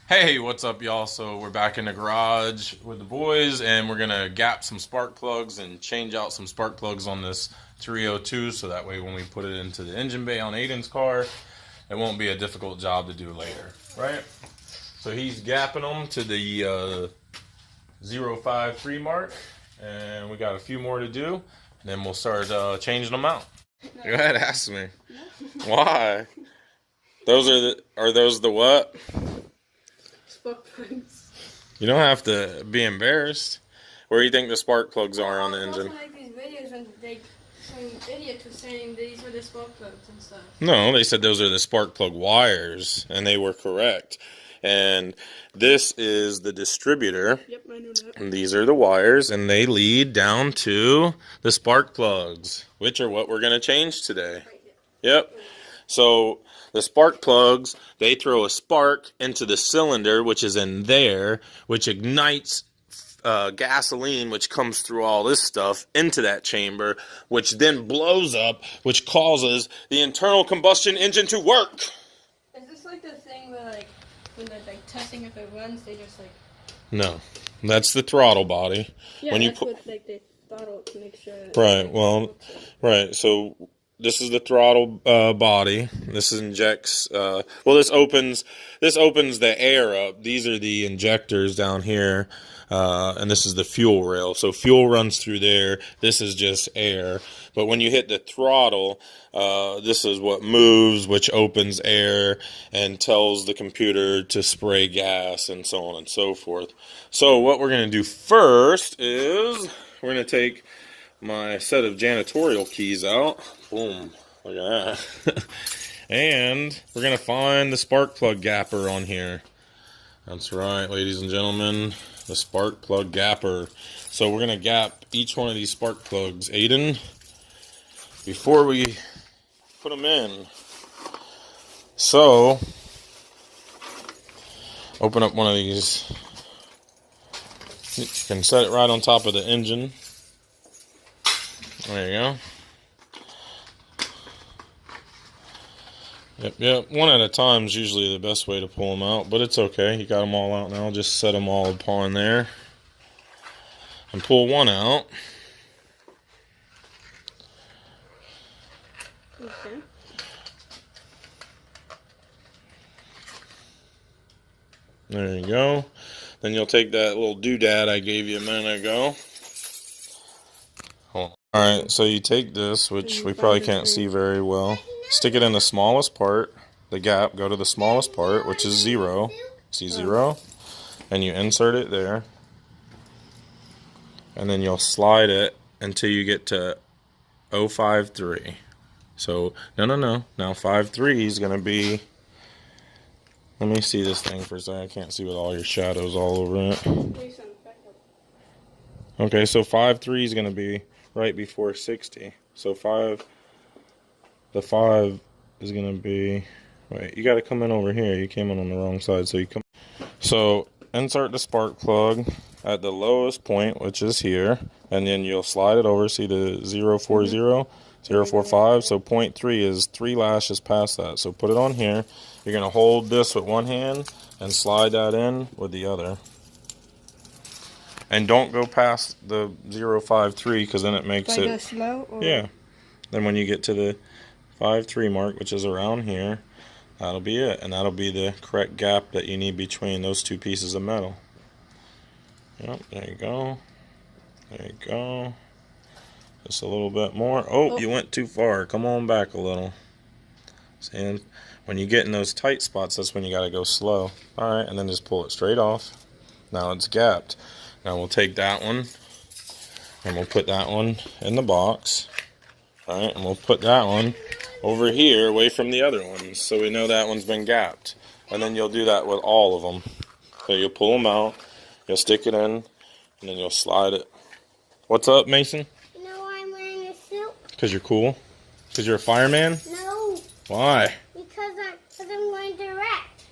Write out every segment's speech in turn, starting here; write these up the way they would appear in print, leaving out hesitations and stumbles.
Hey, what's up, y'all? So we're back in the garage with the boys, and we're gonna gap some spark plugs and change out some spark plugs on this 302, so that way when we put it into the engine bay on Aiden's car, it won't be a difficult job to do later, right? So he's gapping them to the 053 mark, and we got a few more to do, and then we'll start changing them out. Go ahead, ask me. Why? Are those the what? Spark plugs. You don't have to be embarrassed. Where do you think the spark plugs are on the engine? I like these videos when some idiot was saying these are the spark plugs and stuff. No, they said those are the spark plug wires, and they were correct. And this is the distributor. Yep, I know that. And these are the wires, and they lead down to the spark plugs, which are what we're going to change today. Yep. So the spark plugs, they throw a spark into the cylinder, which is in there, which ignites gasoline, which comes through all this stuff into that chamber, which then blows up, which causes the internal combustion engine to work. Is this like the thing where when they're testing if it runs, they just No, that's the throttle body. Yeah, when you that's what they throttle to make sure. Right. Well, right. So this is the throttle body. This injects. This opens the air up. These are the injectors down here, and this is the fuel rail. So fuel runs through there. This is just air. But when you hit the throttle, this is what moves, which opens air and tells the computer to spray gas and so on and so forth. So what we're going to do first is we're going to take my set of janitorial keys out. Boom. Look at that. And we're going to find the spark plug gapper on here. That's right, ladies and gentlemen. The spark plug gapper. So we're going to gap each one of these spark plugs. Aiden, before we put them in. So, open up one of these. You can set it right on top of the engine. There you go. Yep. One at a time is usually the best way to pull them out, but it's okay. You got them all out now. Just set them all upon there. And pull one out. Okay. There you go. Then you'll take that little doodad I gave you a minute ago. Hold on. Alright, so you take this, which we probably can't see very well. Stick it in the smallest part, the gap, go to the smallest part, which is 0. See 0? And you insert it there. And then you'll slide it until you get to 053. So, no. Now 53 is going to be... Let me see this thing for a second. I can't see with all your shadows all over it. Okay, so 53 is going to be right before 60. So the 5 is going to be... Wait, you got to come in over here. You came in on the wrong side. So insert the spark plug at the lowest point, which is here. And then you'll slide it over. See the 040, 045. So 0.3 is 3 lashes past that. So put it on here. You're going to hold this with one hand and slide that in with the other. And don't go past the 053 because then it makes it... Go slow? Or? Yeah. Then when you get to the 53 mark, which is around here, that'll be it. And that'll be the correct gap that you need between those two pieces of metal. Yep, there you go. There you go. Just a little bit more. Oh, you went too far. Come on back a little. See, when you get in those tight spots, that's when you got to go slow. Alright, and then just pull it straight off. Now it's gapped. Now we'll take that one, and we'll put that one in the box. Alright, and we'll put that one over here, away from the other ones, so we know that one's been gapped. And then you'll do that with all of them. So you'll pull them out, you'll stick it in, and then you'll slide it. What's up, Mason? You know why I'm wearing a suit? Because you're cool? Because you're a fireman? No. Why? Because I'm going to direct.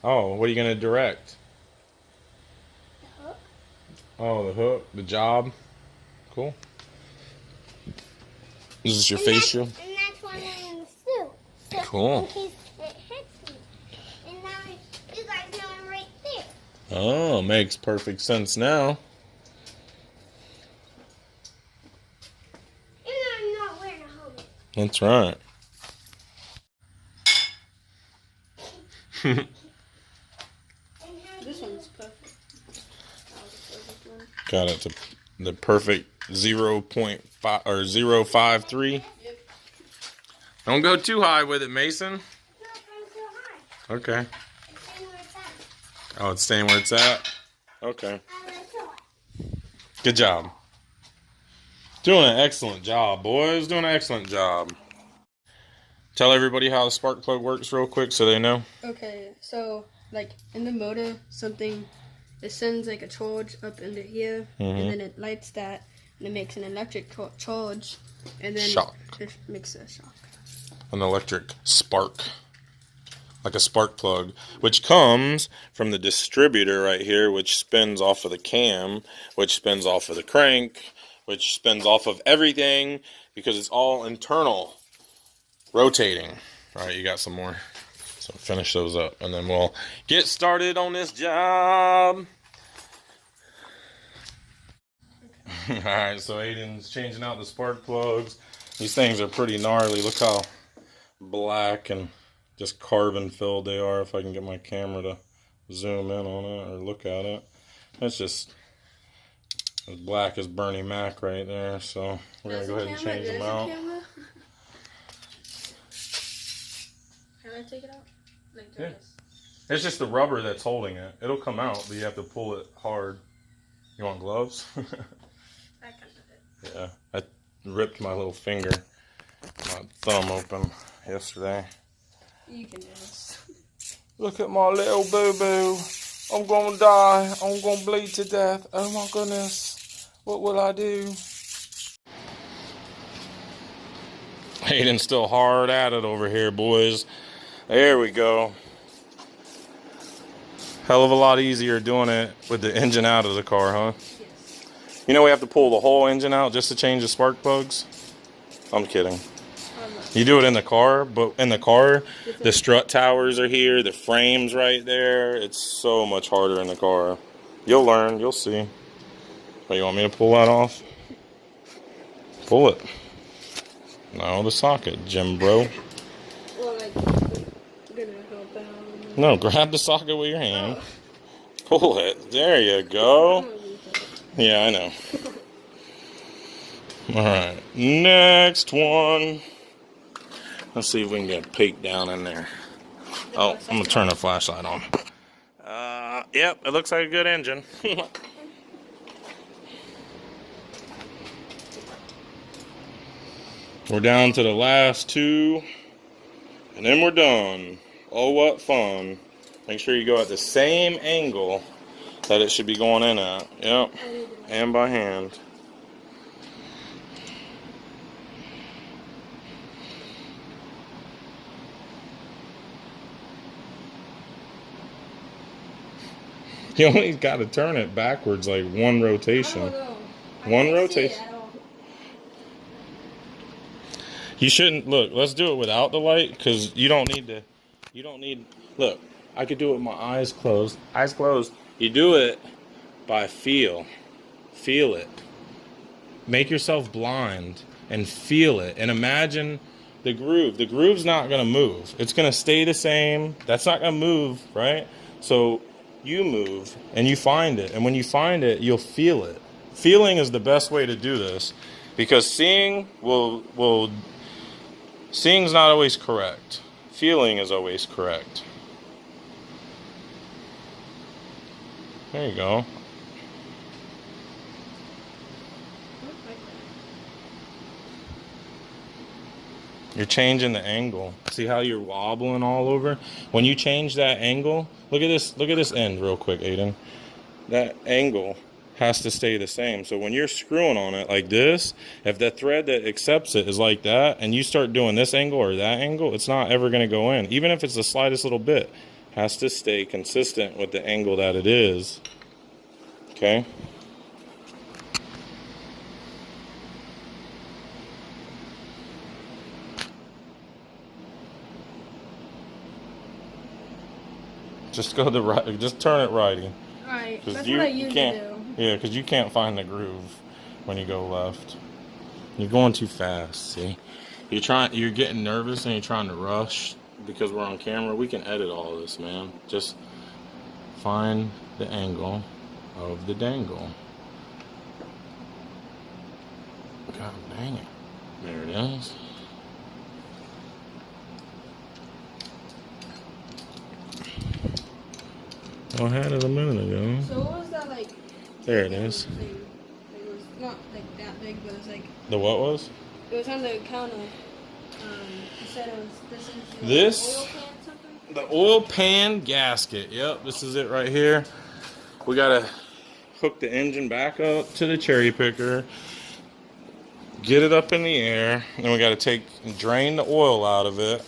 Oh, what are you going to direct? The hook. Oh, the hook, the job. Cool. Is this your face shield? And that's why I'm wearing the suit. So Cool. in case it hits me. And now you guys know I'm right Oh, makes perfect sense now. And I'm not wearing a helmet. That's right. This one's perfect. That was a perfect one. Got it to the perfect 0.5 or 0.53. Yep. Don't go too high with it, Mason. It's not going so high. Okay. It's staying where it's at. Oh, it's staying where it's at? Okay. I will show it. Good job. Doing an excellent job, boys. Doing an excellent job. Tell everybody how the spark plug works real quick so they know. Okay, so like in the motor, it sends like a charge up into here, and then it lights that, and it makes an electric charge, and then Shock. it makes a shock. An electric spark. Like a spark plug, which comes from the distributor right here, which spins off of the cam, which spins off of the crank, which spins off of everything, because it's all internal. Rotating. All right, you got some more. So finish those up, and then we'll get started on this job. All right, so Aiden's changing out the spark plugs. These things are pretty gnarly. Look how black and just carbon filled they are. If I can get my camera to zoom in on it or look at it. It's just as black as Bernie Mac right there. So we're going to go ahead and change them out. Can I take it out? Like Yeah. this? It's just the rubber that's holding it. It'll come out, but you have to pull it hard. You want gloves? I can do it. Yeah. I ripped my little finger, my thumb open yesterday. You can do this. Look at my little boo-boo. I'm going to die. I'm going to bleed to death. Oh my goodness. What will I do? Aiden's still hard at it over here, boys. There we go. Hell of a lot easier doing it with the engine out of the car, huh? Yes. You know we have to pull the whole engine out just to change the spark plugs? I'm kidding. You do it in the car, but in the car, the strut towers are here, the frame's right there. It's so much harder in the car. You'll learn, you'll see. Oh, you want me to pull that off? Pull it. No, the socket, Jim bro. Well, like, I'm gonna help out. No, grab the socket with your hand. Pull it. There you go. Yeah, I know. Alright, next one. Let's see if we can get a peek down in there. Oh, I'm going to turn the flashlight on. Yep, it looks like a good engine. We're down to the last two, and then we're done. Oh, what fun. Make sure you go at the same angle that it should be going in at. Yep, and by hand. You only got to turn it backwards like one rotation. One rotation. You shouldn't, look, let's do it without the light, because you don't need, look, I could do it with my eyes closed. Eyes closed. You do it by feel. Feel it. Make yourself blind and feel it. And imagine the groove. The groove's not going to move. It's going to stay the same. That's not going to move, right? So you move and you find it. And when you find it, you'll feel it. Feeling is the best way to do this, because seeing's not always correct. Feeling is always correct. There you go. You're changing the angle. See how you're wobbling all over? When you change that angle, look at this end real quick, Aiden. That angle has to stay the same. So when you're screwing on it like this, if the thread that accepts it is like that, and you start doing this angle or that angle, it's not ever going to go in. Even if it's the slightest little bit, it has to stay consistent with the angle that it is. Okay? Just go to the right. Just turn it righty. Right. Because That's you, what I you usually can't. do. Yeah, because you can't find the groove when you go left. You're going too fast. See, You're getting nervous and you're trying to rush because we're on camera. We can edit all this, man. Just find the angle of the dangle. God dang it! There it is. I had it a minute ago. So what was that like? There it is. Thing? It was not like that big, but it was like The what was? it was on the counter. You said it was This? oil can something. The oil pan gasket. Yep, this is it right here. We gotta hook the engine back up to the cherry picker, get it up in the air, and we gotta drain the oil out of it,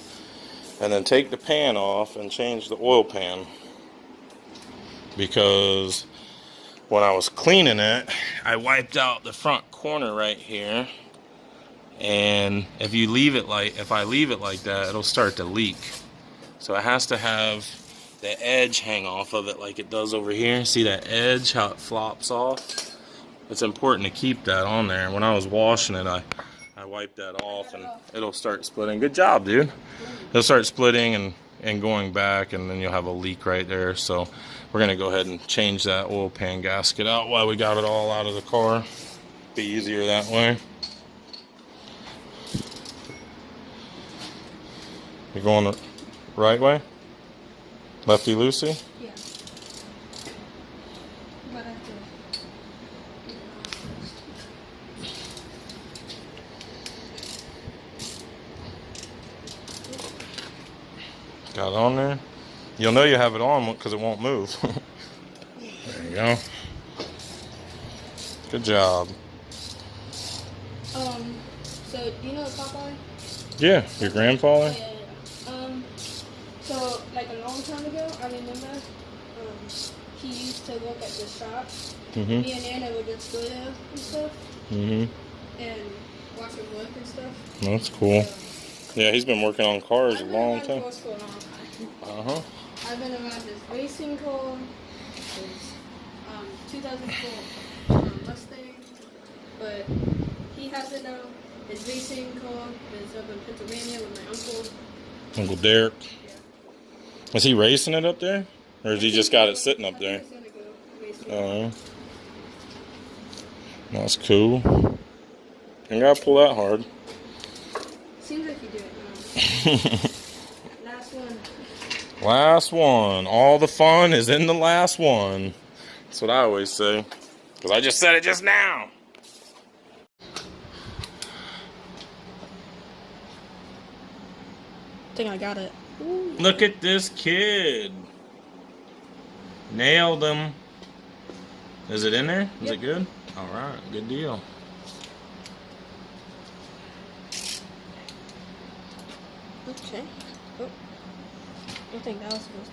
and then take the pan off and change the oil pan. Because when I was cleaning it, I wiped out the front corner right here, and if I leave it like that, it'll start to leak. So it has to have the edge hang off of it like it does over here. See that edge, how it flops off? It's important to keep that on there. And when I was washing it, I wiped that off and it'll start splitting. Good job, dude. It'll start splitting and going back, and then you'll have a leak right there. So we're gonna go ahead and change that oil pan gasket out while we got it all out of the car. Be easier that way. You're going the right way? Lefty loosey? Yeah. But I have to. Got it on there. You'll know you have it on because it won't move. There you go. Good job. So do you know the Popeye? Yeah, your grandfather? Yeah. So like a long time ago, I remember he used to work at the shop. Mm-hmm. Me and Nana would just go there and stuff Mm-hmm. and watch him work and stuff. That's cool. So, Yeah, he's been working on cars a I've been long around time. cars for a long time. Uh-huh. I've been around his racing car, his 2004 Mustang, but he has it now. His racing car is up in Pennsylvania with my uncle. Uncle Derek. Yeah. Is he racing it up there? Or has he just got it sitting up there? I think he's gonna go racing. That's cool. You gotta pull that hard. Seems like you do it now. Last one. Last one. All the fun is in the last one. That's what I always say. Because I just said it just now. I think I got it. Ooh. Look at this kid. Nailed him. Is it in there? Is it good? Alright, good deal. Okay. Oh. I think that was supposed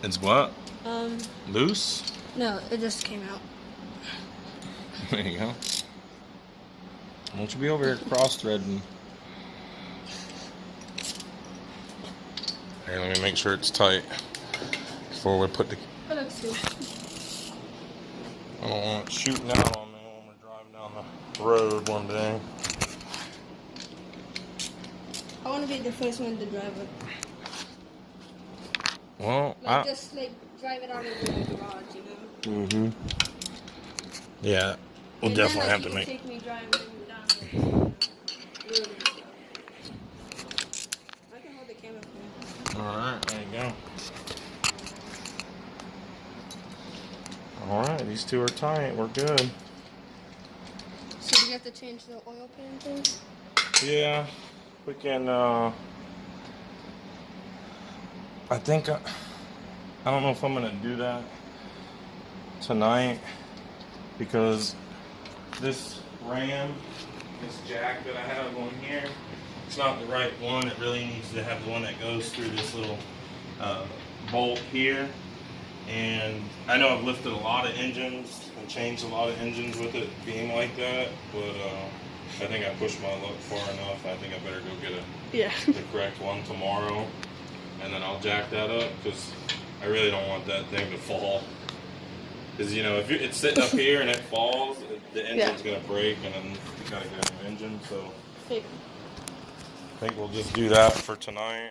It's what? to. Loose? No, it just came out. There you go. Won't you be over here cross-threading? Here, let me make sure it's tight before we put the... That looks good. I don't want it shooting out on me when we're driving down the road one day. I want to be the first one to drive it. Well, Like, just like drive it out of the garage, you know? Mm-hmm. Yeah, we'll And definitely then, have you to make... take me driving down the road and stuff. I can hold the camera for you. Alright, there you go. Alright, these two are tight. We're good. So do you have to change the oil pan thing? Yeah, we can, I think, I don't know if I'm going to do that tonight because this ram, this jack that I have on here, it's not the right one. It really needs to have the one that goes through this little bolt here. And I know I've lifted a lot of engines and changed a lot of engines with it being like that, but I think I pushed my luck far enough. I think I better go get the correct one tomorrow, and then I'll jack that up because I really don't want that thing to fall Because, you know, if it's sitting up here and it falls, the engine's going to break, and then you got to get a new engine. So Okay. I think we'll just do that for tonight.